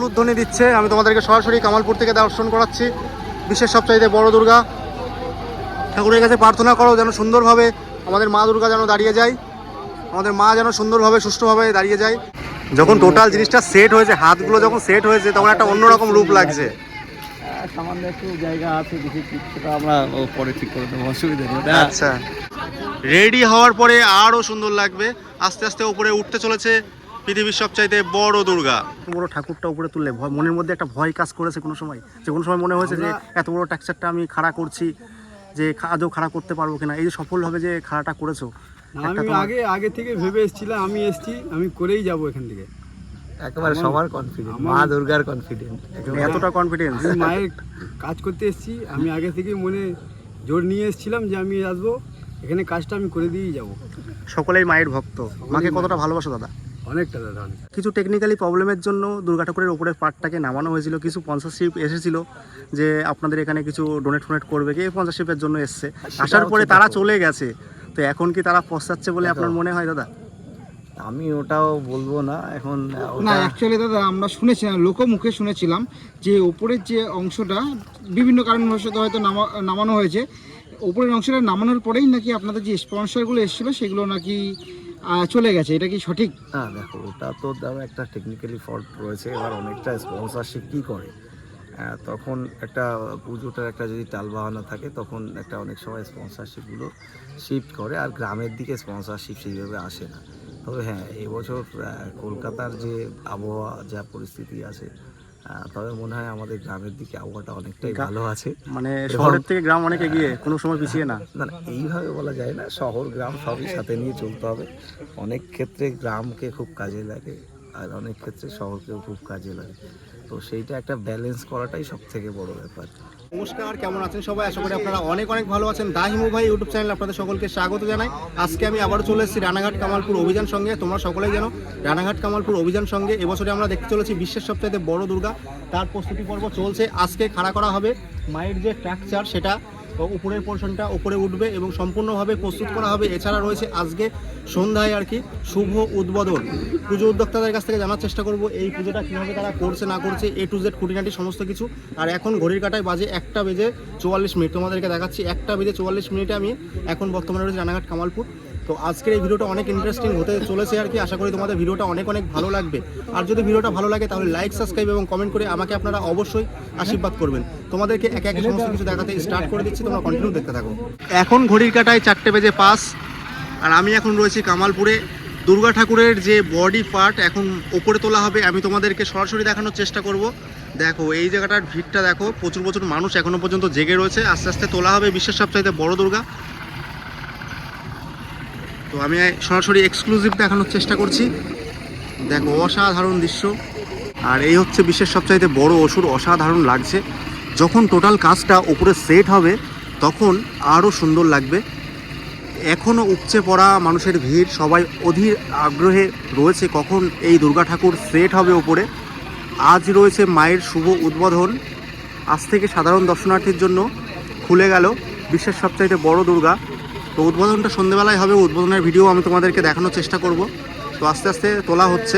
উদ্বোধনী দিচ্ছে। আমি তোমাদেরকে সরাসরি কামালপুর থেকে দর্শন করাচ্ছি বিশ্বের সবচাইতে বড় দুর্গা। ঠাকুরের কাছে প্রার্থনা করো যেন সুন্দরভাবে আমাদের মা দুর্গা যেন দাঁড়িয়ে যায়, আমাদের মা যেন সুন্দরভাবে সুষ্ঠুভাবে দাঁড়িয়ে যায়। যখন টোটাল জিনিসটা সেট হয়েছে, হাতগুলো যখন সেট হয়েছে, তখন একটা অন্যরকম রূপ লাগছে। সামান্য একটু জায়গা আছে, দেখি সেটা আমরা পরে ঠিক করে দেবো, অসুবিধা নেই। আচ্ছা, রেডি হওয়ার পরে আরও সুন্দর লাগবে। আস্তে আস্তে উপরে উঠতে চলেছে পৃথিবীর সবচাইতে বড় দুর্গা। বড় ঠাকুরটা উপরে তুললে মনের মধ্যে একটা ভয় কাজ করেছে কোনো সময়? যে কোনো সময় মনে হয়েছে যে এত বড় টেক্সচারটা আমি খাড়া করছি, যে আদৌ খাড়া করতে পারবো কিনা? এই যে সফলভাবে যে খাড়াটা করেছো, আমি আগে থেকে ভেবে এসেছিলাম, আমি করেই যাব এখান থেকে। একেবারে সবার কনফিডেন্ট, মা দুর্গার কনফিডেন্ট, এতটা কনফিডেন্স। মায়ের কাজ করতে এসেছি, আমি আগে থেকে মনে জোর নিয়ে এসেছিলাম যে আমি আসবো এখানে, কাজটা আমি করে দিয়েই যাব। সকলেই মায়ের ভক্ত। মাকে কতটা ভালোবাসো দাদা? অনেকটা দাদা, অনেক। কিছু টেকনিক্যালি প্রবলেমের জন্য দুর্গা ঠাকুরের উপরের পার্টটাকে নামানো হয়েছিল। কিছু স্পন্সরশিপ এসেছিল যে আপনাদের এখানে কিছু ডোনেট করবে, কি স্পন্সরশিপের জন্য এসছে। আসার পরে তারা চলে গেছে, তো এখন কি তারা পশ্চাচ্ছে বলে আপনার মনে হয় দাদা? আমি ওটাও বলবো না এখন। না, অ্যাকচুয়ালি দাদা আমরা শুনেছিলাম, লোকমুখে শুনেছিলাম যে উপরের যে অংশটা বিভিন্ন কারণবশত হয়তো নামানো হয়েছে, উপরের অংশটা নামানোর পরেই নাকি আপনাদের যে স্পন্সরগুলো এসেছিলো সেগুলো নাকি চলে গেছে। এটা কি সঠিক? না দেখো, ওটা তো ধরো একটা টেকনিক্যালি ফল্ট রয়েছে। এবার অনেকটা স্পন্সরশিপ কী করে, তখন একটা পুজোটার একটা যদি টাল বাহানা থাকে, তখন একটা অনেক সময় স্পন্সরশিপগুলো শিফট করে, আর গ্রামের দিকে স্পন্সরশিপ সেইভাবে আসে না। তবে হ্যাঁ, এবছর কলকাতার যে আবহাওয়া, যা পরিস্থিতি আছে, তবে মনে হয় আমাদের গ্রামের দিকে আবহাওয়াটা অনেকটাই ভালো আছে। মানে শহরের থেকে গ্রাম অনেক এগিয়ে, কোনো সময় পিছিয়ে না। না না, এইভাবে বলা যায় না। শহর গ্রাম সবই সাথে নিয়ে চলতে হবে। অনেক ক্ষেত্রে গ্রামকে খুব কাজে লাগে, আর অনেক ক্ষেত্রে শহরকেও খুব কাজে লাগে। তো সেইটা একটা ব্যালেন্স করাটাই সব থেকে বড় ব্যাপার। নমস্কার, কেমন আছেন সবাই? আশা করি আপনারা অনেক ভালো আছেন। দা হিমু ভাই ইউটিউব চ্যানেলে আপনাদের সকলকে স্বাগত জানাই। আজকে আমি আবারও চলে এসেছি রানাঘাট কামালপুর অভিযান সঙ্গে। তোমরা সকলেই জানো রানাঘাট কামালপুর অভিযান সঙ্গে এবছরে আমরা দেখতে চলেছি বিশ্বের সবচেয়ে বড় দুর্গা। তার প্রস্তুতি পর্ব চলছে। আজকে খাড়া করা হবে মায়ের যে স্ট্রাকচার, সেটা উপরের পোর্শনটা উপরে উঠবে এবং সম্পূর্ণভাবে প্রস্তুত করা হবে। এছাড়া রয়েছে আজকে সন্ধ্যায় আর কি শুভ উদ্বোধন। পুজো উদ্যোক্তাদের কাছ থেকে জানার চেষ্টা করব এই পুজোটা কীভাবে তারা করছে না করছে, এ টু জেড খুঁটিনাটি সমস্ত কিছু। আর এখন ঘড়ির কাঁটায় বাজে 1:44। তোমাদেরকে দেখাচ্ছি 1:44 আমি এখন বর্তমানে রয়েছে রানাঘাট কামালপুর। তো আজকের এই ভিডিওটা অনেক ইন্টারেস্টিং হতে চলেছে আর কি। আশা করি তোমাদের ভিডিওটা অনেক ভালো লাগবে। আর যদি ভিডিওটা ভালো লাগে তাহলে লাইক, সাবস্ক্রাইব এবং কমেন্ট করে আমাকে আপনারা অবশ্যই আশীর্বাদ করবেন। তোমাদেরকে একে একে সমস্ত কিছু দেখাতে স্টার্ট করে দিচ্ছি, তোমরা কন্টিনিউ দেখতে থাকো। এখন ঘড়ির কাঁটায় 4:05 আর আমি এখন রয়েছি কামালপুরে। দুর্গা ঠাকুরের যে বডি পার্ট এখন ওপরে তোলা হবে, আমি তোমাদেরকে সরাসরি দেখানোর চেষ্টা করব। দেখো এই জায়গাটার ভিড়টা দেখো, প্রচুর মানুষ এখনো পর্যন্ত জেগে রয়েছে। আস্তে আস্তে তোলা হবে বিশ্বের সবচাইতে বড় দুর্গা। তো আমি সরাসরি এক্সক্লুসিভ দেখানোর চেষ্টা করছি। দেখো অসাধারণ দৃশ্য। আর এই হচ্ছে বিশ্বের সবচাইতে বড় অসুর। অসাধারণ লাগছে। যখন টোটাল কাজটা উপরে সেট হবে তখন আরও সুন্দর লাগবে। এখনও উপচে পড়া মানুষের ভিড়, সবাই অধীর আগ্রহে রয়েছে কখন এই দুর্গা ঠাকুর সেট হবে ওপরে। আজ রয়েছে মায়ের শুভ উদ্বোধন। আজ থেকে সাধারণ দর্শনার্থীর জন্য খুলে গেল বিশ্বের সবচাইতে বড় দুর্গা। তো উদ্বোধনটা সন্ধ্যেবেলায় হবে। উদ্বোধনের ভিডিও আমি তোমাদেরকে দেখানোর চেষ্টা করব। তো আস্তে আস্তে তোলা হচ্ছে।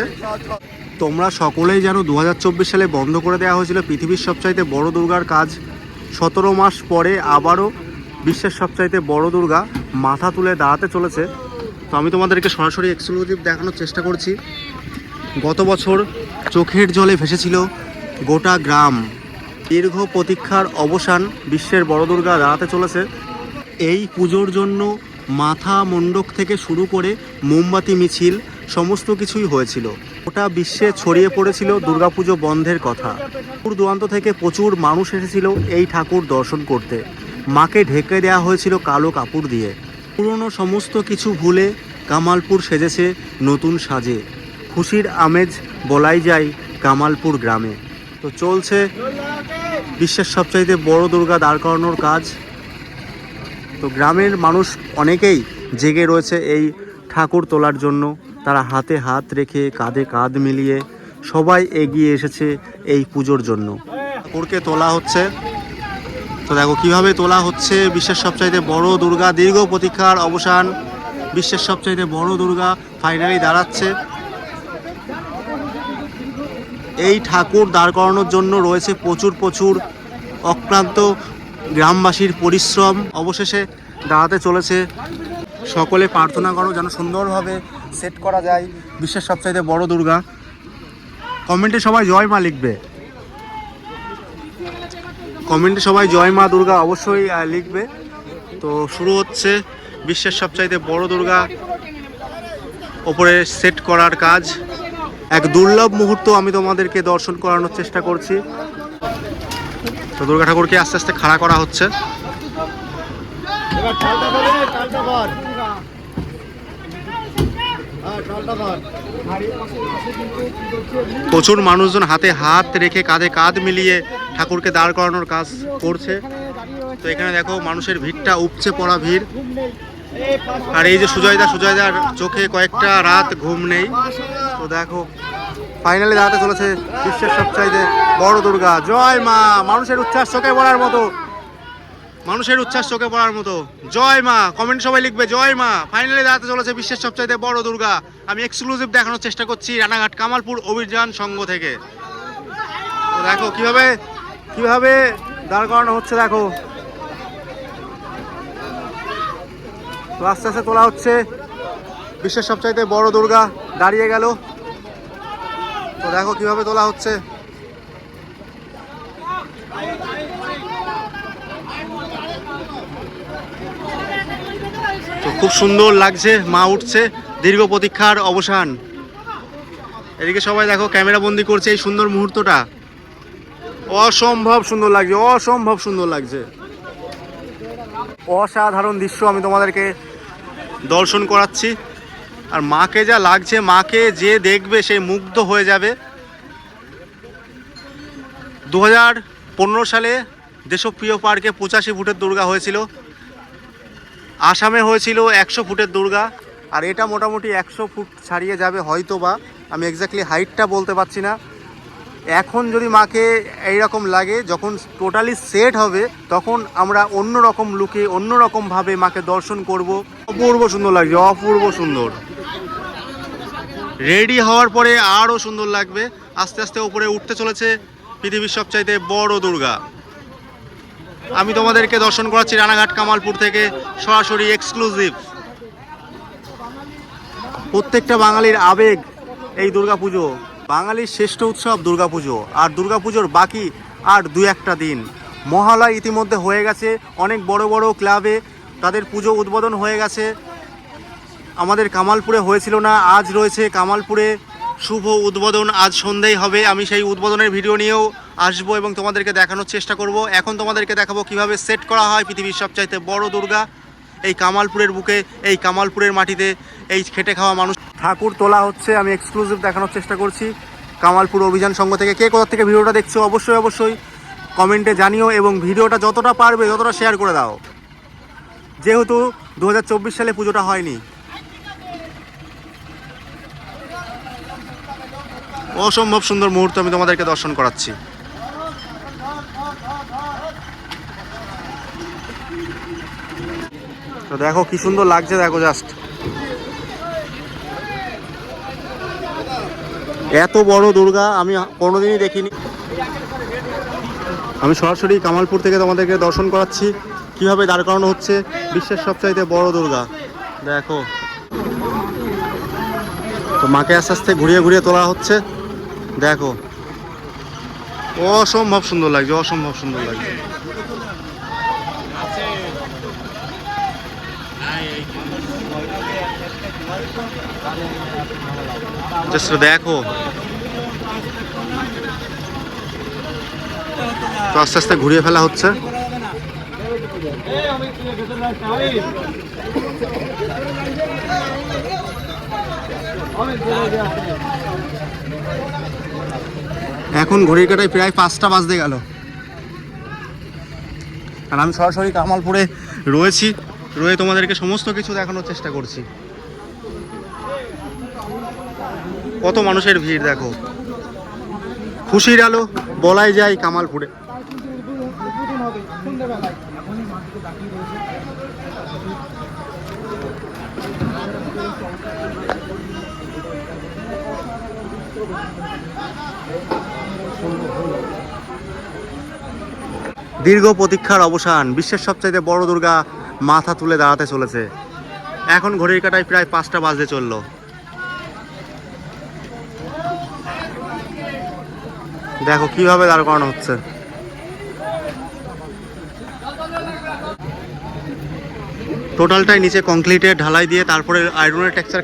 তোমরা সকলেই জানো 2024 সালে বন্ধ করে দেওয়া হয়েছিল পৃথিবীর সবচাইতে বড় দুর্গার কাজ। 17 মাস পরে আবারও বিশ্বের সবচাইতে বড় দুর্গা মাথা তুলে দাঁড়াতে চলেছে। তো আমি তোমাদেরকে সরাসরি এক্সক্লুসিভ দেখানোর চেষ্টা করছি। গত বছর চোখের জলে ভেসেছিল গোটা গ্রাম। দীর্ঘ প্রতীক্ষার অবসান, বিশ্বের বড় দুর্গা দাঁড়াতে চলেছে। এই পুজোর জন্য মাথা মণ্ডপ থেকে শুরু করে মোমবাতি মিছিল সমস্ত কিছুই হয়েছিল। গোটা বিশ্বে ছড়িয়ে পড়েছিল দুর্গাপুজো বন্ধের কথা। দূর দূরান্ত থেকে প্রচুর মানুষ এসেছিল এই ঠাকুর দর্শন করতে। মাকে ঢেকে দেওয়া হয়েছিল কালো কাপড় দিয়ে। পুরনো সমস্ত কিছু ভুলে কামালপুর সেজেছে নতুন সাজে। খুশির আমেজ বলাই যায় কামালপুর গ্রামে। তো চলছে বিশ্বের সবচাইতে বড় দুর্গা দাঁড় করানোর কাজ। তো গ্রামের মানুষ অনেকেই জেগে রয়েছে এই ঠাকুর তোলার জন্য। তারা হাতে হাত রেখে কাঁধে কাঁধ মিলিয়ে সবাই এগিয়ে এসেছে এই পুজোর জন্য। ঠাকুরকে তোলা হচ্ছে। তো দেখো কিভাবে তোলা হচ্ছে বিশ্বের সবচাইতে বড় দুর্গা। দীর্ঘ প্রতীক্ষার অবসান, বিশ্বের সবচাইতে বড় দুর্গা ফাইনালি দাঁড়াচ্ছে। এই ঠাকুর দাঁড় করানোর জন্য রয়েছে প্রচুর প্রচুর অক্লান্ত গ্রামবাসীর পরিশ্রম। অবশেষে দাঁড়াতে চলেছে। সকলে প্রার্থনা করো যেন সুন্দরভাবে সেট করা যায় বিশ্বের সবচাইতে বড় দুর্গা। কমেন্টে সবাই জয় মা লিখবে, কমেন্টে সবাই জয় মা দুর্গা অবশ্যই লিখবে। তো শুরু হচ্ছে বিশ্বের সবচাইতে বড় দুর্গা ওপরে সেট করার কাজ। এক দুর্লভ মুহূর্ত আমি তোমাদেরকে দর্শন করানোর চেষ্টা করছি। তো দুর্গা ঠাকুরকে আস্তে আস্তে খাড়া করা হচ্ছে। প্রচুর মানুষজন হাতে হাত রেখে কাঁধে কাঁধ মিলিয়ে ঠাকুরকে দাঁড় করানোর কাজ করছে। তো এখানে দেখো মানুষের ভিড়টা উপচে পড়া ভিড়। আর এই যে সুজয়দার চোখে কয়েকটা রাত ঘুম নেই। তো দেখো ফাইনালি দাঁড়াতে চলেছে বিশ্বের সবচাইতে বড় দুর্গা। জয় মা, মানুষের উচ্ছ্বাস চোখে পড়ার মতো, মানুষের উচ্ছ্বাস চোখে পড়ার মতো। জয় মা, কমেন্ট সবাই লিখবে জয় মা। ফাইনালি দাঁড়াতে চলেছে বিশ্বের সবচাইতে বড় দুর্গা। আমি এক্সক্লুসিভ দেখানোর চেষ্টা করছি রানাঘাট কামালপুর অভিযান সংঘ থেকে। তো দেখো কিভাবে দাঁড় করানো হচ্ছে। দেখো তো আস্তে আস্তে তোলা হচ্ছে। বিশ্বের সবচাইতে বড় দুর্গা দাঁড়িয়ে গেল। তো দেখো কিভাবে তোলা হচ্ছে। তো খুব সুন্দর লাগছে, মা উঠছে, দীর্ঘ প্রতীক্ষার অবসান। এদিকে সবাই দেখো ক্যামেরা বন্দি করছে এই সুন্দর মুহূর্তটা। অসম্ভব সুন্দর লাগছে, অসম্ভব সুন্দর লাগছে। অসাধারণ দৃশ্য আমি তোমাদেরকে দর্শন করাচ্ছি। আর মাকে যা লাগছে, মাকে যে দেখবে সে মুগ্ধ হয়ে যাবে। 2015 সালে দেশপ্রিয় পার্কে 85 ফুটের দুর্গা হয়েছিল। আসামে হয়েছিল 100 ফুটের দুর্গা। আর এটা মোটামুটি 100 ফুট ছাড়িয়ে যাবে হয়তো বা, আমি এক্স্যাক্টলি হাইটটা বলতে পারছি না। এখন যদি মাকে এইরকম লাগে, যখন টোটালি সেট হবে তখন আমরা অন্য রকম লুকে অন্য রকমভাবে মাকে দর্শন করব। অপূর্ব সুন্দর লাগছে, অপূর্ব সুন্দর। রেডি হওয়ার পরে আরও সুন্দর লাগবে। আস্তে আস্তে উপরে উঠতে চলেছে পৃথিবীর সবচাইতে বড় দুর্গা। আমি তোমাদেরকে দর্শন করাচ্ছি রানাঘাট কামালপুর থেকে সরাসরি এক্সক্লুসিভ। প্রত্যেকটা বাঙালির আবেগ এই দুর্গাপুজো, বাঙালির শ্রেষ্ঠ উৎসব দুর্গাপুজো। আর দুর্গাপুজোর বাকি আর 2-1টা দিন। মহালয়া ইতিমধ্যে হয়ে গেছে, অনেক বড় বড় ক্লাবে তাদের পুজো উদ্বোধন হয়ে গেছে। আমাদের কামালপুরে হয়েছিল না, আজ রয়েছে কামালপুরে শুভ উদ্বোধন। আজ সন্ধ্যেই হবে। আমি সেই উদ্বোধনের ভিডিও নিয়েও আসবো এবং তোমাদেরকে দেখানোর চেষ্টা করব। এখন তোমাদেরকে দেখাবো কিভাবে সেট করা হয় পৃথিবীর সবচাইতে বড় দুর্গা এই কামালপুরের বুকে, এই কামালপুরের মাটিতে, এই খেটে খাওয়া মানুষ। ঠাকুর তোলা হচ্ছে, আমি এক্সক্লুসিভ দেখানোর চেষ্টা করছি কামালপুর অভিযান সংঘ থেকে। কে কোথা থেকে ভিডিওটা দেখছো অবশ্যই কমেন্টে জানিও এবং ভিডিওটা যতটা পারবে ততটা শেয়ার করে দাও, যেহেতু 2024 সালে পুজোটা হয়নি। অসম্ভব সুন্দর মুহূর্ত আমি তোমাদেরকে দর্শন করাচ্ছি। তো দেখো কি সুন্দর লাগছে, দেখো জাস্ট এত বড় দুর্গা আমি কোনোদিনই দেখিনি। আমি সরাসরি কামালপুর থেকে তোমাদেরকে দর্শন করাচ্ছি কিভাবে দাঁড় করানো হচ্ছে বিশ্বের সবচাইতে বড় দুর্গা। দেখো তো মাকে আস্তে আস্তে ঘুরিয়ে তোলা হচ্ছে। দেখো অসম্ভব সুন্দর লাগছে, অসম্ভব সুন্দর লাগছে। জাস্ট দেখো তো আস্তে আস্তে ঘুরিয়ে ফেলা হচ্ছে। এখন ঘড়ির কাটায় প্রায় 5টা বাজতে গেল। আর আমি সরাসরি কামালপুরে রয়ে তোমাদেরকে সমস্ত কিছু দেখানোর চেষ্টা করছি। কত মানুষের ভিড় দেখো, খুশির আলো বলাই যায় কামালপুরে। দীর্ঘ প্রতীক্ষার অবসান, বিশ্বের সবচাইতে বড় দুর্গা মাথা তুলে দাঁড়াতে চলেছে। এখন ঘড়ির কাঁটায় প্রায় 5টা বাজতে চললো। দেখো কিভাবে দাঁড় করানো হচ্ছে। টোটালটাই নিচে কংক্রিটের ঢালাই দিয়ে তারপরে আয়রনের টেক্সচার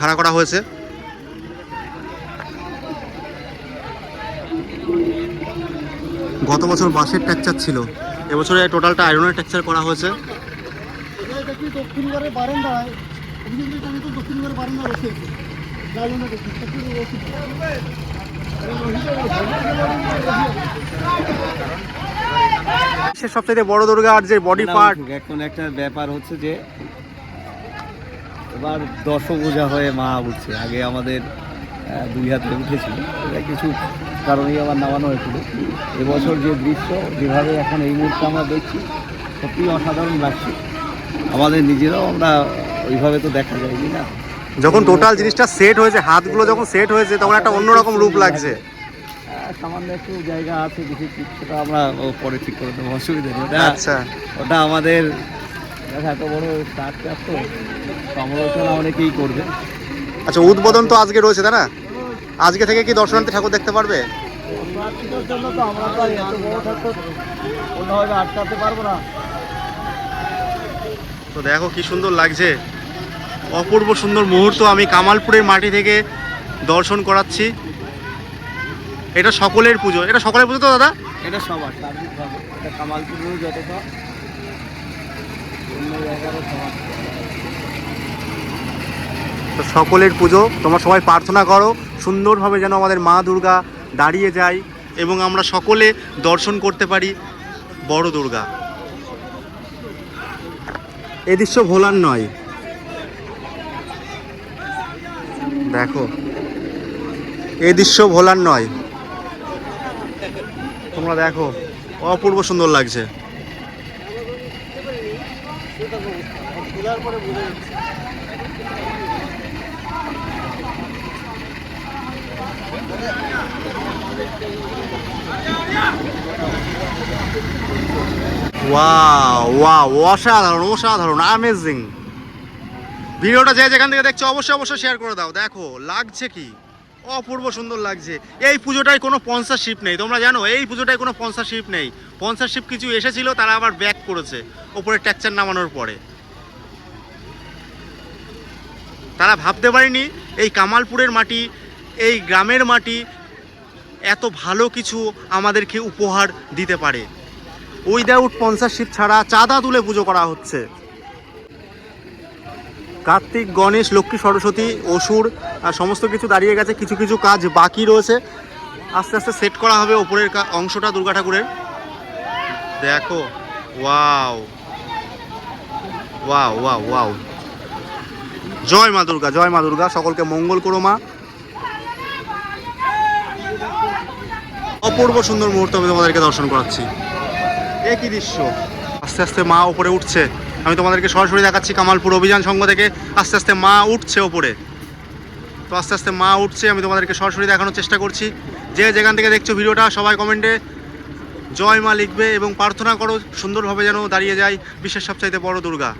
খাড়া করা হয়েছে। গত বছর বাঁশের টেক্সচার ছিল, এবছরে টোটালটা আয়রনের টেক্সচার করা হয়েছে। সবচেয়ে বড় দুর্গার যে বডি পার্ট, এখন একটা ব্যাপার হচ্ছে যে এবার দশভুজা হয়ে মা উঠছে। আগে আমাদের 2 হাতে উঠেছিল, এটা কিছু কারণেই আবার নামানো হয়েছিল। এবছর যে দৃশ্য যেভাবে এখন এই মুহূর্তে আমরা দেখছি, সত্যিই অসাধারণ লাগছে। আমাদের নিজেরাও আমরা ওইভাবে তো দেখা যায়নি না। যখন টোটাল জিনিসটা সেট হয়েছে, হাতগুলো যখন সেট হয়েছে, তখন একটা অন্যরকম রূপ লাগছে। সামান্য একটু জায়গা আছে কিছু, সেটা আমরা পরে ঠিক করে দেবো, অসুবিধা নেই। আচ্ছা, ওটা আমাদের এত বড় স্টার্টটা তো সমালোচনা অনেকেই করবে। আচ্ছা, উদ্বোধন তো আজকে রয়েছে, তাই না? আজকে থেকে কি দর্শনার্থী ঠাকুর দেখতে পারবে? জন্য তো আমরা তো এত বড় ঠাকুর অন্যভাবে আটকাতে পারবো না। তো দেখো কি সুন্দর লাগছে, অপূর্ব সুন্দর মুহূর্ত আমি কামালপুরের মাটি থেকে দর্শন করাচ্ছি। এটা সকলের পুজো, এটা সকলের পুজো তো দাদা? এটা সবার সার্বিকভাবে, এটা কামালপুরেও যতটা অন্য জায়গারও সবার। তো সকলের পুজো, তোমরা সবাই প্রার্থনা করো সুন্দরভাবে যেন আমাদের মা দুর্গা দাঁড়িয়ে যায় এবং আমরা সকলে দর্শন করতে পারি বড় দুর্গা। এ দৃশ্য ভোলার নয়। দেখো, এই দৃশ্য ভোলার নয়, তোমরা দেখো অপূর্ব সুন্দর লাগছে। ওয়াও ওয়াও, অসাধারণ অসাধারণ, অ্যামেজিং। ভিডিওটা যে যেখান থেকে দেখছো অবশ্যই শেয়ার করে দাও। দেখো লাগছে কি অপূর্ব সুন্দর লাগছে। এই পুজোটায় কোনো স্পন্সরশিপ নেই, তোমরা জানো এই পুজোটায় কোনো স্পন্সরশিপ নেই। স্পন্সরশিপ কিছু এসেছিল, তারা আবার ব্যাক করেছে ওপরে টেক্সচার নামানোর পরে। তারা ভাবতে পারেনি এই কামালপুরের মাটি, এই গ্রামের মাটি এত ভালো কিছু আমাদেরকে উপহার দিতে পারে। উইদাউট স্পন্সরশিপ ছাড়া চাঁদা তুলে পুজো করা হচ্ছে। কার্তিক, গণেশ, লক্ষ্মী, সরস্বতী, অসুর আর সমস্ত কিছু দাঁড়িয়ে গেছে, কিছু কিছু কাজ বাকি রয়েছে। আস্তে আস্তে সেট করা হবে ওপরের অংশটা দুর্গা ঠাকুরের। দেখো ওয়াও ওয়াও ওয়াও ওয়াও। জয় মা দুর্গা, জয় মা দুর্গা, সকলকে মঙ্গল করো মা। অপূর্ব সুন্দর মুহূর্ত আমি তোমাদেরকে দর্শন করাচ্ছি। একই দৃশ্য, আস্তে আস্তে মা ওপরে উঠছে। আমি তোমাদেরকে সরাসরি দেখাচ্ছি কামালপুর অভিযান সংঘ থেকে। আস্তে আস্তে মা উঠছে ওপরে, তো আস্তে আস্তে মা উঠছে, আমি তোমাদেরকে সরাসরি দেখানোর চেষ্টা করছি। যে যেখান থেকে দেখছো ভিডিওটা সবাই কমেন্টে জয় মা লিখবে এবং প্রার্থনা করো সুন্দরভাবে যেন দাঁড়িয়ে যায় বিশ্বের সবচাইতে বড় দুর্গা।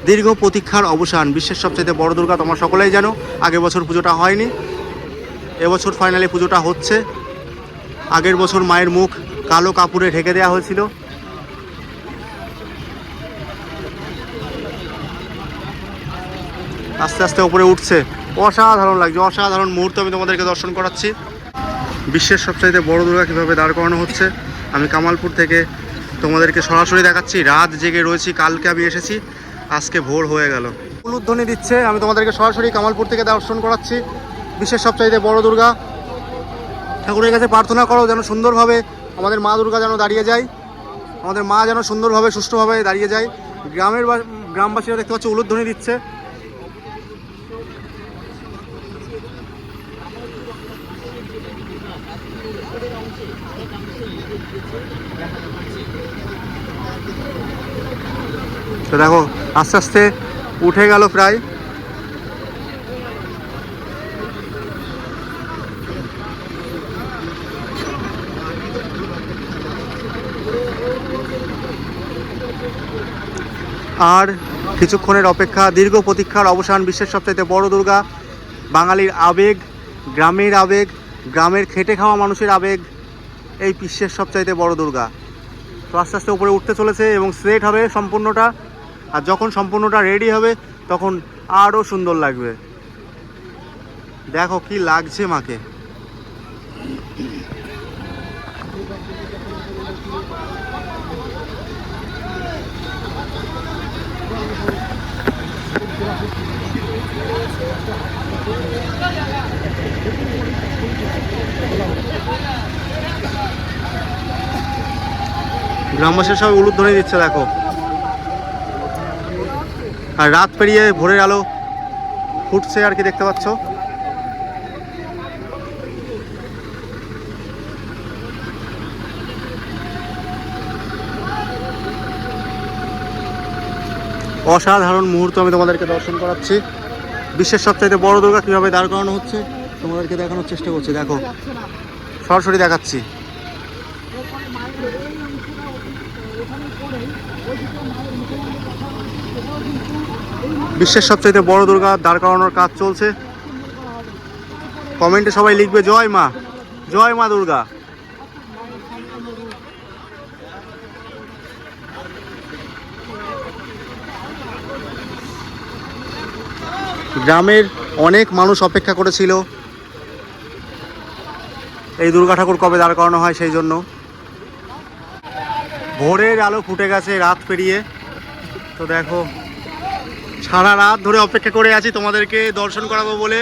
দীর্ঘ প্রতীক্ষার অবসান, বিশ্বের সবচাইতে বড় দুর্গা তোমরা সকলেই জানো। আগের বছর পুজোটা হয়নি, এবছর ফাইনালি পুজোটা হচ্ছে। আগের বছর মায়ের মুখ কালো কাপড়ে ঢেকে দেওয়া হয়েছিল। আস্তে আস্তে উপরে উঠছে, অসাধারণ লাগছে, অসাধারণ মুহূর্ত আমি তোমাদেরকে দর্শন করাচ্ছি। বিশ্বের সবচাইতে বড় দুর্গা কীভাবে দাঁড় করানো হচ্ছে আমি কামালপুর থেকে তোমাদেরকে সরাসরি দেখাচ্ছি। রাত জেগে রয়েছি, কালকে আমি এসেছি, আজকে ভোর হয়ে গেল। উলুধ্বনি দিচ্ছে, আমি তোমাদেরকে সরাসরি কামালপুর থেকে দর্শন করাচ্ছি বিশ্বের সবচাইতে বড় দুর্গা। ঠাকুরের কাছে প্রার্থনা করো যেন সুন্দরভাবে আমাদের মা দুর্গা যেন দাঁড়িয়ে যায়, আমাদের মা যেন সুন্দরভাবে সুষ্ঠুভাবে দাঁড়িয়ে যায়। গ্রামবাসীরা দেখতে পাচ্ছ উলুধ্বনি দিচ্ছে। তো দেখো আস্তে আস্তে উঠে গেল প্রায়। আর কিছুক্ষণের অপেক্ষা, দীর্ঘ প্রতীক্ষার অবসান, বিশ্বের সবচাইতে বড় দুর্গা, বাঙালির আবেগ, গ্রামের আবেগ, গ্রামের খেটে খাওয়া মানুষের আবেগ, এই বিশ্বের সবচাইতে বড় দুর্গা। তো আস্তে আস্তে উপরে উঠতে চলেছে এবং সেট হবে সম্পূর্ণটা। আর যখন সম্পূর্ণটা রেডি হবে তখন আরও সুন্দর লাগবে। দেখো কি লাগছে মাকে। গ্রামবাসীর সবাই উলুধ্বনি দিচ্ছে দেখো। আর রাত পেরিয়ে ভোরের আলো ফুটছে আর কি, দেখতে পাচ্ছ। অসাধারণ মুহূর্ত আমি তোমাদেরকে দর্শন করাচ্ছি। বিশ্বের সবচাইতে বড় দুর্গা কীভাবে দাঁড় করানো হচ্ছে তোমাদেরকে দেখানোর চেষ্টা করছি। দেখো, সরাসরি দেখাচ্ছি। বিশ্বের সবচাইতে বড় দুর্গা দাঁড় করানোর কাজ চলছে। কমেন্টে সবাই লিখবে জয় মা, জয় মা দুর্গা। গ্রামের অনেক মানুষ অপেক্ষা করেছিল এই দুর্গা ঠাকুর কবে দাঁড় করানো হয়, সেই জন্য। ভোরের আলো ফুটে গেছে রাত পেরিয়ে। তো দেখো, সারা রাত ধরে অপেক্ষা করে আছি তোমাদেরকে দর্শন করাবো বলে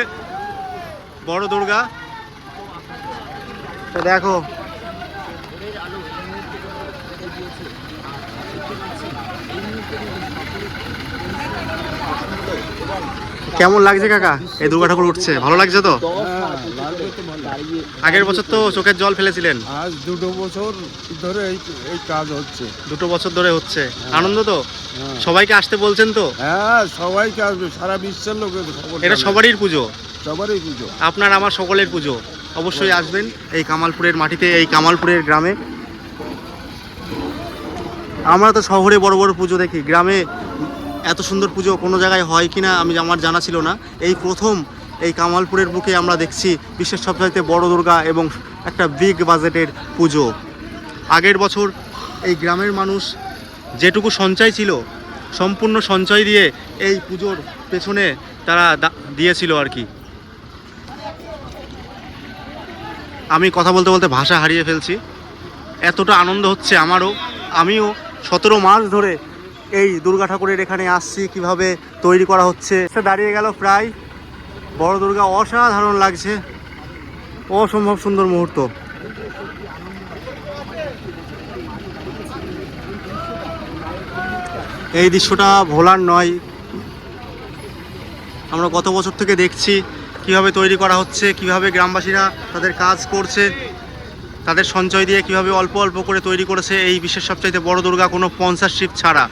বড় দুর্গা। তো দেখো, কেমন লাগছে কাকা এই দুর্গা ঠাকুর উঠছে? ভালো লাগছে তো? আগের বছর তো চোখের জল ফেলেছিলেন। আজ 2 বছর ধরে এই কাজ হচ্ছে। 2 বছর ধরে হচ্ছে। আনন্দ তো? সবাইকে আসতে বলছেন তো? হ্যাঁ, সবাইকে আসবে, সারা বিশ্বের লোক। এটা সবারই পুজো, সবারই পুজো, আপনার আমার সকলের পুজো। অবশ্যই আসবেন এই কামালপুরের মাটিতে, এই কামালপুরের গ্রামে। আমরা তো শহরে বড় বড় পুজো দেখি, গ্রামে এত সুন্দর পুজো কোনো জায়গায় হয় কিনা আমার জানা ছিল না। এই প্রথম এই কামালপুরের বুকে আমরা দেখছি বিশ্বের সবচাইতে বড় দুর্গা এবং একটা বিগ বাজেটের পুজো। আগের বছর এই গ্রামের মানুষ যেটুকু সঞ্চয় ছিল সম্পূর্ণ সঞ্চয় দিয়ে এই পুজোর পেছনে তারা দিয়েছিল আর কি। আমি কথা বলতে বলতে ভাষা হারিয়ে ফেলছি, এতটা আনন্দ হচ্ছে আমারও। আমিও 17 মাস ধরে এই দুর্গা ঠাকুরের এখানে আসছি, কিভাবে তৈরি করা হচ্ছে। দাঁড়িয়ে গেল প্রায়। বড় দুর্গা অসাধারণ লাগছে, অসম্ভব সুন্দর মুহূর্ত। এই দৃশ্যটা ভোলার নয়। আমরা গত বছর থেকে দেখছি কিভাবে তৈরি করা হচ্ছে, কিভাবে গ্রামবাসীরা তাদের কাজ করছে, তাদের সঞ্চয় দিয়ে কিভাবে অল্প অল্প করে তৈরি করেছে এই বিশ্বের সবচাইতে বড় দুর্গা, কোনো স্পন্সরশিপ ছাড়া।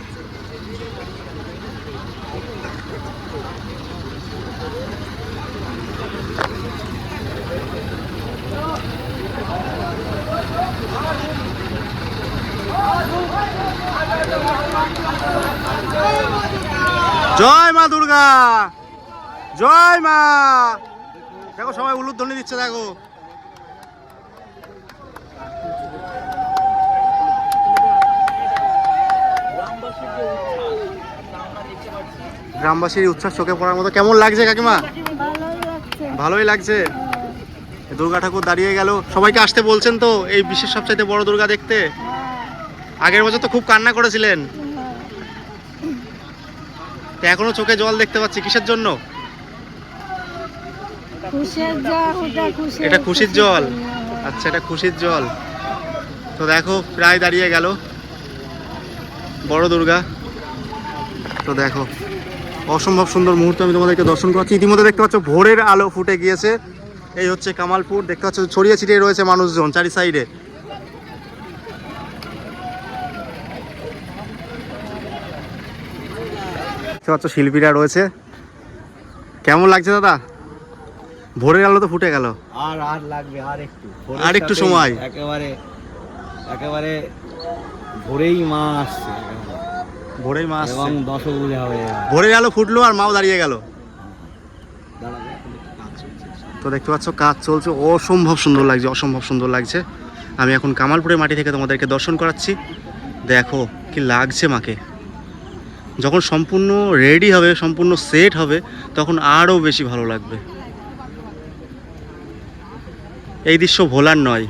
জয় মা দুর্গা, জয় মা। দেখো সবাই উলুধ্বনি দিচ্ছে। দেখো, গ্রামবাসীর উচ্ছ্বাস চোখে পড়ার মতো। কেমন লাগছে কাকিমা? ভালোই লাগছে। দুর্গা ঠাকুর দাঁড়িয়ে গেল। সবাইকে আসতে বলছেন তো এই বিশ্বের সবচাইতে বড় দুর্গা দেখতে? আগের বছর তো খুব কান্না করেছিলেন, এখনো চোখে জল দেখতে পাচ্ছি। কিসের জন্য? এটা খুশির জল। আচ্ছা, এটা খুশির জল। তো দেখো প্রায় দাঁড়িয়ে গেল বড় দুর্গা। তো দেখো, অসম্ভব সুন্দর মুহূর্ত আমি তোমাদেরকে দর্শন করাচ্ছি। ইতিমধ্যে দেখতে পাচ্ছ ভোরের আলো ফুটে গিয়েছে। এই হচ্ছে কামালপুর। দেখতে পাচ্ছ ছড়িয়ে ছিটিয়ে রয়েছে মানুষজন চারি সাইডে। দেখতে পাচ্ছ শিল্পীরা রয়েছে। কেমন লাগছে দাদা? ভোরের আলো তো ফুটে গেল, আর লাগবে আর একটু সময়। একেবারে ভোরেই মা আসছে। ভোরেই মা এবং আসছে, দশভূজা হয়ে ভোরে গেল ফুটলো আর মাও দাঁড়িয়ে গেল। দাঁড়াবে, এখন একটু কাজ চলছে। তো দেখতে পাচ্ছ কাজ চলছে, অসম্ভব সুন্দর লাগছে, অসম্ভব সুন্দর লাগছে। আমি এখন কামালপুরের মাটি থেকে তোমাদেরকে দর্শন করাচ্ছি। দেখো কি লাগছে মাকে। যখন সম্পূর্ণ রেডি হবে, সম্পূর্ণ সেট হবে, তখন আরও বেশি ভালো লাগবে। এই দৃশ্য ভোলার নয়।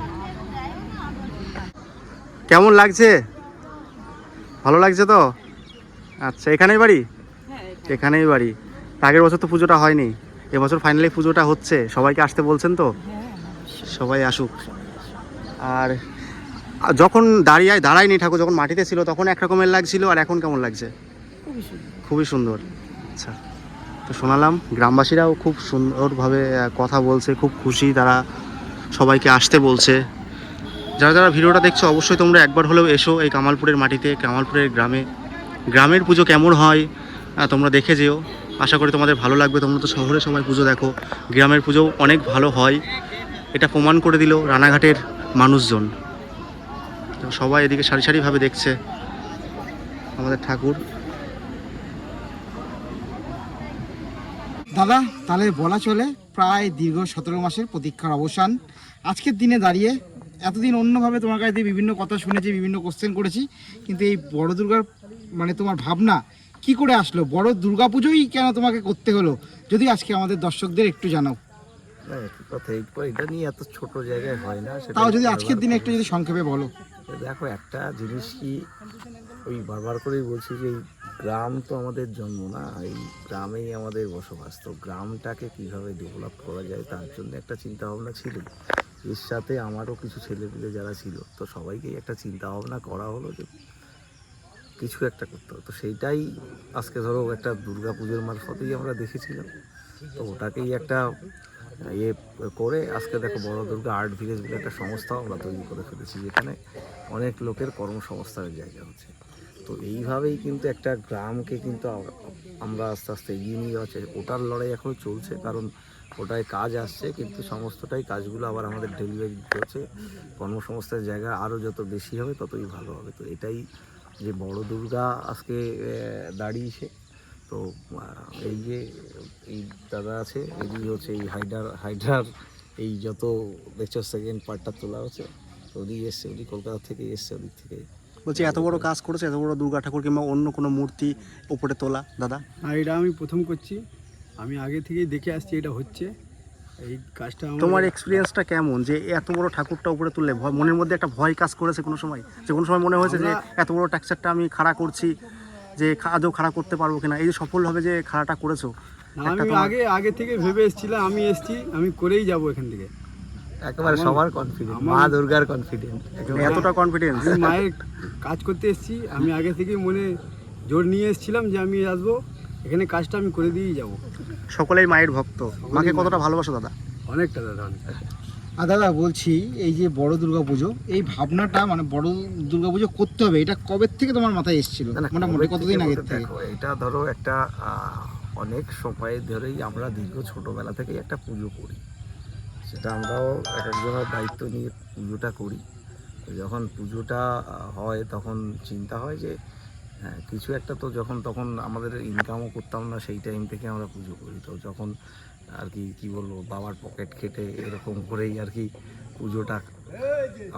কেমন লাগছে? ভালো লাগছে তো? আচ্ছা, এখানেই বাড়ি? এখানেই বাড়ি। আগের বছর তো পুজোটা হয়নি, এবছর ফাইনালি পুজোটা হচ্ছে। সবাইকে আসতে বলছেন তো? সবাই আসুক। আর যখন দাঁড়ায়নি ঠাকুর, যখন মাটিতে ছিল তখন একরকমের লাগছিল, আর এখন কেমন লাগছে? খুবই সুন্দর। আচ্ছা, তো শোনালাম গ্রামবাসীরাও খুব সুন্দরভাবে কথা বলছে, খুব খুশি তারা, সবাইকে আসতে বলছে। যারা যারা ভিডিওটা দেখছো অবশ্যই তোমরা একবার হলেও এসো এই কামালপুরের মাটিতে, কামালপুরের গ্রামে। গ্রামের পুজো কেমন হয় তোমরা দেখে যেও, আশা করি তোমাদের ভালো লাগবে। তোমরা তো শহরে সবাই পুজো দেখো, গ্রামের পুজো অনেক ভালো হয়, এটা প্রমাণ করে দিল রানাঘাটের মানুষজন। তো সবাই এদিকে সারি সারিভাবে দেখছে আমাদের ঠাকুর। দাদা, তাহলে বলা চলে প্রায় দীর্ঘ 17 মাসের প্রতীক্ষার অবসান। আজকের দিনে দাঁড়িয়ে এতদিন অন্যভাবে তোমার কাছে দিয়ে বিভিন্ন কথা শুনেছি, বিভিন্ন কোশ্চেন করেছি, কিন্তু এই বড় দুর্গার মানে তোমার ভাবনা কি করে আসলো? বড় দুর্গা পুজোই কেন তোমাকে করতে হলো? যদি আজকে আমাদের দর্শকদের একটু জানাও। হ্যাঁ, কি কথা, এটা নিয়ে এত ছোট জায়গায় হয় না। সেটা তাও যদি আজকের দিনে একটু যদি সংক্ষেপে বলো। দেখো, একটা জিনিস কি, ওই বারবার করেই বলছি যে এই গ্রাম তো আমাদের জন্ম না, এই গ্রামেই আমাদের বসবাস। তো গ্রামটাকে কিভাবে ডেভেলপ করা যায় তার জন্য একটা চিন্তা ভাবনা ছিল। এর সাথে আমারও কিছু ছেলেপিলে যারা ছিল, তো সবাইকেই একটা চিন্তা ভাবনা করা হলো যে কিছু একটা করতে হবে। তো সেইটাই আজকে ধরো একটা দুর্গা পুজোর মারফতেই আমরা দেখেছিলাম। তো ওটাকেই একটা ইয়ে করে আজকে দেখো বড় দুর্গা আর্ট ভিলেজ বলে একটা সংস্থাও আমরা তৈরি করে ফেলেছি, যেখানে অনেক লোকের কর্মসংস্থানের জায়গা হচ্ছে। তো এইভাবেই কিন্তু একটা গ্রামকে কিন্তু আমরা আস্তে আস্তে এগিয়ে নিয়ে যাচ্ছে। ওটার লড়াই এখনও চলছে, কারণ ওটায় কাজ আসছে, কিন্তু সমস্তটাই কাজগুলো আবার আমাদের ডেলিভারি দিতে হচ্ছে। কর্মসংস্থানের জায়গা আরও যত বেশি হবে ততই ভালো হবে। তো এটাই যে বড় দুর্গা আজকে দাঁড়িয়েছে। তো এই যে এই দাদা আছে, এই হচ্ছে এই হাইডার এই যত দেখছো সেকেন্ড পার্টটা তোলা হচ্ছে, তো উনি এসছে, উনি কলকাতা থেকে এসছে, ওদিক থেকে। বলছি এত বড় কাজ করেছে, এত বড় দুর্গা ঠাকুর কিংবা অন্য কোনো মূর্তি উপরে তোলা দাদা? আর এটা আমি প্রথম করছি, আমি আগে থেকেই দেখে আসছি এটা হচ্ছে এই কাজটা। তোমার এক্সপিরিয়েন্সটা কেমন যে এত বড় ঠাকুরটা উপরে তুললে মনের মধ্যে একটা ভয় কাজ করেছে কোনো সময়? যে কোনো সময় মনে হয়েছে যে এত বড় টেক্সচারটা আমি খাড়া করছি, যে আদৌ খাড়া করতে পারবো কিনা? এই যে সফলভাবে যে খাড়াটা করেছো, আমি আগে থেকে ভেবে এসেছিলাম, আমি করেই যাব এখান থেকে। একেবারে সবার কনফিডেন্ট, মা দুর্গার কনফিডেন্ট, এতটা কনফিডেন্স। আমি মায়ের কাজ করতে এসেছি, আমি আগে থেকেই মনে জোর নিয়ে এসেছিলাম যে আমি আসবো এখানে, কাজটা আমি করে দিয়েই যাব। সকলেই মায়ের ভক্ত। মাকে কতটা ভালোবাসো দাদা? অনেকটা দাদা, অনেকটা। আর দাদা বলছি, এই যে বড় দুর্গা পুজো, এই ভাবনাটা মানে বড় দুর্গা পুজো করতে হবে, এটা কবে থেকে তোমার মাথায় এসেছিল? মোটামুটি কতদিন আগে থেকে? দেখো, এটা ধরো একটা অনেক সময় ধরেই আমরা দীর্ঘ ছোটোবেলা থেকেই একটা পুজো করি, সেটা আমরাও এক একজনের দায়িত্ব নিয়ে পুজোটা করি। যখন পুজোটা হয় তখন চিন্তা হয় যে হ্যাঁ কিছু একটা তো, যখন তখন আমাদের ইনকামও করতাম না, সেই টাইম থেকে আমরা পুজো করি। তো যখন আর কি কী বলবো, বাবার পকেট খেটে এরকম করেই আর কি পুজোটা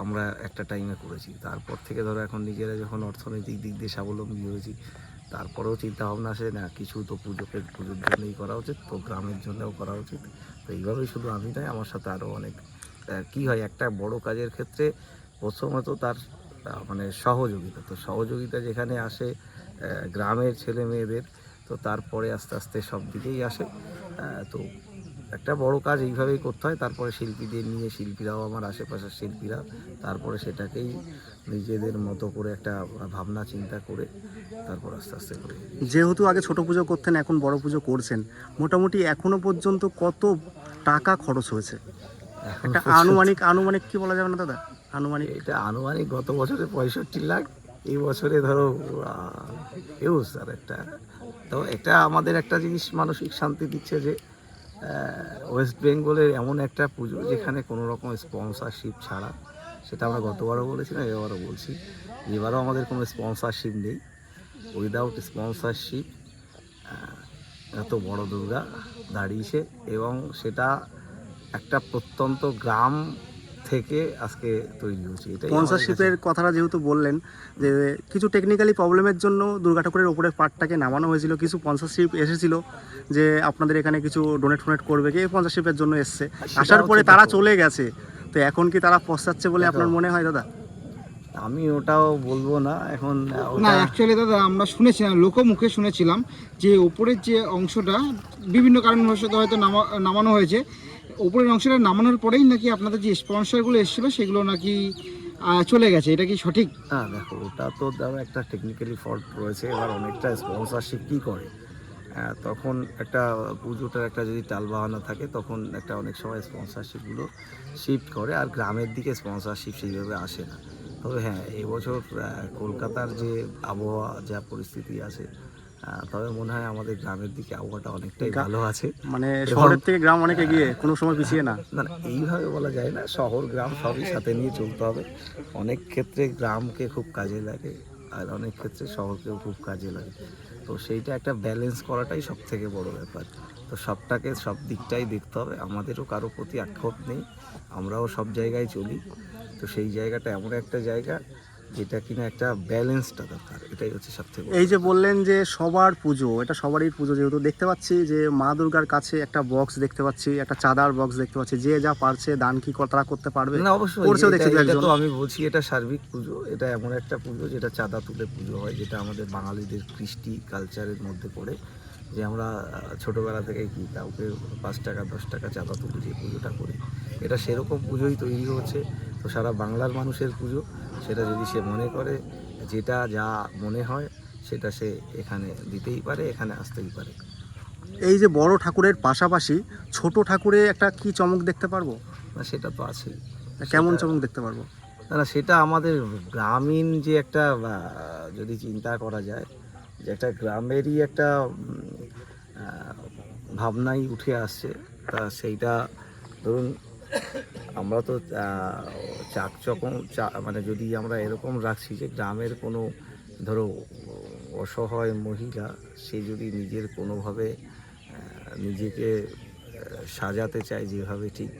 আমরা একটা টাইমে করেছি। তারপর থেকে ধরো এখন নিজেরা যখন অর্থনৈতিক দিক দিয়ে স্বাবলম্বী হয়েছি, তারপরেও চিন্তা ভাবনা আসে না কিছু তো পুজোর জন্যই করা উচিত, তো গ্রামের জন্যও করা উচিত। তো এইভাবেই শুধু আমি নয়, আমার সাথে আরও অনেক কী হয়, একটা বড় কাজের ক্ষেত্রে প্রথমত তার মানে সহযোগিতা, তো সহযোগিতা যেখানে আসে গ্রামের ছেলে মেয়েদের, তো তারপরে আস্তে আস্তে সব দিকেই আসে। তো একটা বড় কাজ এইভাবেই করতে হয়। তারপরে শিল্পীদের নিয়ে, শিল্পীরাও আমার আশেপাশের শিল্পীরা, তারপরে সেটাকেই নিজেদের মতো করে একটা ভাবনা চিন্তা করে তারপর আস্তে আস্তে করে। যেহেতু আগে ছোট পুজো করতেন, এখন বড় পুজো করছেন, মোটামুটি এখনো পর্যন্ত কত টাকা খরচ হয়েছে? একটা আনুমানিক কি বলা যাবে না দাদা? আনুমানিক এটা আনুমানিক গত বছরে 65 লাখ, এই বছরে ধরো এউস আর একটা। তো এটা আমাদের একটা জিনিস মানসিক শান্তি দিচ্ছে যে ওয়েস্ট বেঙ্গলের এমন একটা পুজো যেখানে কোনো রকম স্পন্সরশিপ ছাড়া, সেটা আমরা গতবারও বলেছিলাম, এবারও বলছি, এবারও আমাদের কোনো স্পন্সরশিপ নেই। উইদাউট স্পন্সরশিপ এত বড় দুর্গা দাঁড়িয়েছে, এবং সেটা একটা প্রত্যন্ত গ্রাম থেকে আজকে তৈরি হচ্ছে। এটাই স্পন্সরশিপের কথাটা যেহেতু বললেন, যে কিছু টেকনিক্যালি প্রবলেমের জন্য দুর্গা ঠাকুরের উপরের পার্টটাকে নামানো হয়েছিল, কিছু স্পন্সরশিপ এসেছিল যে আপনাদের এখানে কিছু ডোনেট করবে, কি স্পন্সরশিপের জন্য এসছে, আসার পরে তারা চলে গেছে, তো এখন কি তারা পশ্চাচ্ছে বলে আপনার মনে হয় দাদা? আমি ওটাও বলবো না এখন। না, অ্যাকচুয়ালি দাদা আমরা শুনেছিলাম, লোকমুখে শুনেছিলাম যে ওপরের যে অংশটা বিভিন্ন কারণবশত হয়তো নামানো হয়েছে, ওপরের অংশটা নামানোর পরেই নাকি আপনাদের যে স্পন্সরগুলো এসেছিলো সেগুলো নাকি চলে গেছে, এটা কি সঠিক? হ্যাঁ দেখো, ওটা তো ধরো একটা টেকনিক্যালি ফল্ট রয়েছে। এবার অনেকটা স্পন্সরশিপ কী করে, তখন একটা পুজোটার একটা যদি টালবাহানা থাকে তখন একটা অনেক সময় স্পন্সরশিপগুলো শিফট করে, আর গ্রামের দিকে স্পন্সরশিপ সেইভাবে আসে না। তবে হ্যাঁ, এবছর কলকাতার যে আবহাওয়া, যা পরিস্থিতি আছে, তবে মনে হয় আমাদের গ্রামের দিকে আবহাওয়াটা অনেকটাই ভালো আছে। মানে শহরের থেকে গ্রাম অনেক এগিয়ে, কোনো সময় পিছিয়ে না। না, এইভাবে বলা যায় না, শহর গ্রাম সবই সাথে নিয়ে চলতে হবে। অনেক ক্ষেত্রে গ্রামকে খুব কাজে লাগে, আর অনেক ক্ষেত্রে শহরকেও খুব কাজে লাগে। তো সেইটা একটা ব্যালেন্স করাটাই সব থেকে বড় ব্যাপার। তো সবটাকে সব দিকটাই দেখতে হবে। আমাদেরও কারো প্রতি আক্ষেপ নেই, আমরাও সব জায়গায় চলি। তো সেই জায়গাটা এমন একটা জায়গা যেটা কিনা একটা ব্যালেন্সটা দরকার, এটাই হচ্ছে সবথেকে। এই যে বললেন যে সবার পুজো, এটা সবারই পুজো, যেহেতু দেখতে পাচ্ছি যে মা দুর্গার কাছে একটা বক্স দেখতে পাচ্ছি, একটা চাঁদার বক্স দেখতে পাচ্ছি, যে যা পারছে দান কি তারা করতে পারবে। না অবশ্যই, করছেও দেখছি এটা একজন। তো আমি বলছি এটা সার্বিক পুজো। এটা এমন একটা পুজো যেটা চাঁদা তুলে পুজো হয়, যেটা আমাদের বাঙালিদের কৃষ্টি কালচারের মধ্যে পড়ে, যে আমরা ছোটোবেলা থেকে কি কাউকে 5 টাকা 10 টাকা চাঁদা তুলে যে পুজোটা করি, এটা সেরকম পুজোই তৈরি হচ্ছে। তো সারা বাংলার মানুষের পুজো, সেটা যদি সে মনে করে, যেটা যা মনে হয় সেটা সে এখানে দিতেই পারে, এখানে আসতেই পারে। এই যে বড় ঠাকুরের পাশাপাশি ছোট ঠাকুরে একটা কি চমক দেখতে পারবো? না সেটা তো আছেই। কেমন চমক দেখতে পারবো? না সেটা আমাদের গ্রামীণ যে একটা যদি চিন্তা করা যায়, যে একটা গ্রামেরই একটা ভাবনাই উঠে আসছে। তা সেইটা ধরুন, আমরা তো মানে যদি আমরা এরকম রাখছি যে গ্রামের কোনো ধরো অসহায় মহিলা, সে যদি নিজের কোনোভাবে নিজেকে সাজাতে চায় যেভাবে, ঠিক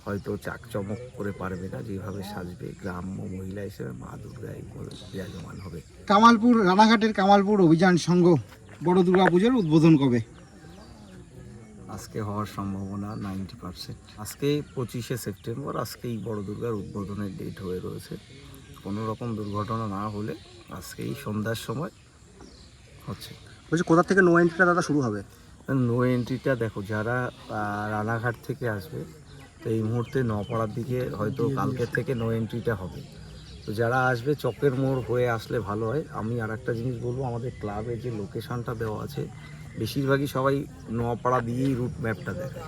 হয়তো চাকচমক করে পারবে না, যেভাবে সাজবে গ্রাম্য মহিলা হিসেবে মা দুর্গা এই বিরাজমান হবে। কামালপুর, রানাঘাটের কামালপুর অভিযান সংঘ বড় দুর্গা পুজোর উদ্বোধন কবে? আজকে হওয়ার সম্ভাবনা 90%। আজকেই 25শে সেপ্টেম্বর, আজকেই বড় দুর্গার উদ্বোধনের ডেট হয়ে রয়েছে। কোনো রকম দুর্ঘটনা না হলে আজকেই সন্ধ্যার সময় হচ্ছে। বলছি কোথা থেকে নো এন্ট্রিটা দাদা শুরু হবে? নো এন্ট্রিটা দেখো, যারা রানাঘাট থেকে আসবে, তো এই মুহূর্তে নপাড়ার দিকে হয়তো কালকের থেকে নো এন্ট্রিটা হবে। তো যারা আসবে চকের মোড় হয়ে আসলে ভালো হয়। আমি আর একটা জিনিস বলবো, আমাদের ক্লাবে যে লোকেশনটা দেওয়া আছে, বেশিরভাগই সবাই নোয়াপাড়া দিয়েই রুট ম্যাপটা দেখায়।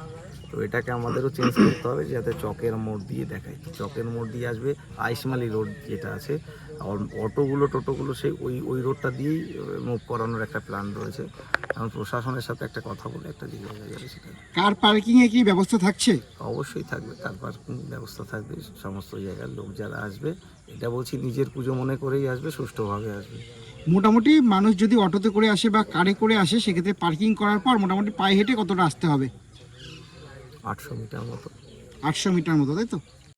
তো এটাকে আমাদেরও চেঞ্জ করতে হবে, যাতে চকের মোড় দিয়ে দেখায়। চকের মোড় দিয়ে আসবে, আইসমালি রোড যেটা আছে, আর টোটোগুলো সেই ওই রোডটা দিয়েই মুভ করানোর একটা প্ল্যান রয়েছে। এখন প্রশাসনের সাথে একটা কথা বলে একটা জায়গায় যাবে সেটা। কার পার্কিংয়ে কি ব্যবস্থা থাকছে? অবশ্যই থাকবে, কার পার্কিং ব্যবস্থা থাকবে। সমস্ত জায়গার লোক যারা আসবে, এটা বলছি নিজের পুজো মনে করেই আসবে, সুষ্ঠুভাবে আসবে। মোটামুটি মানুষ যদি অটোতে করে আসে বা কারে করে আসে, সেক্ষেত্রে পার্কিং করার পর মোটামুটি পায়ে হেঁটে কতটা আসতে হবে? 800 মিটার মতো। 800 মিটার মতো, তাই তো?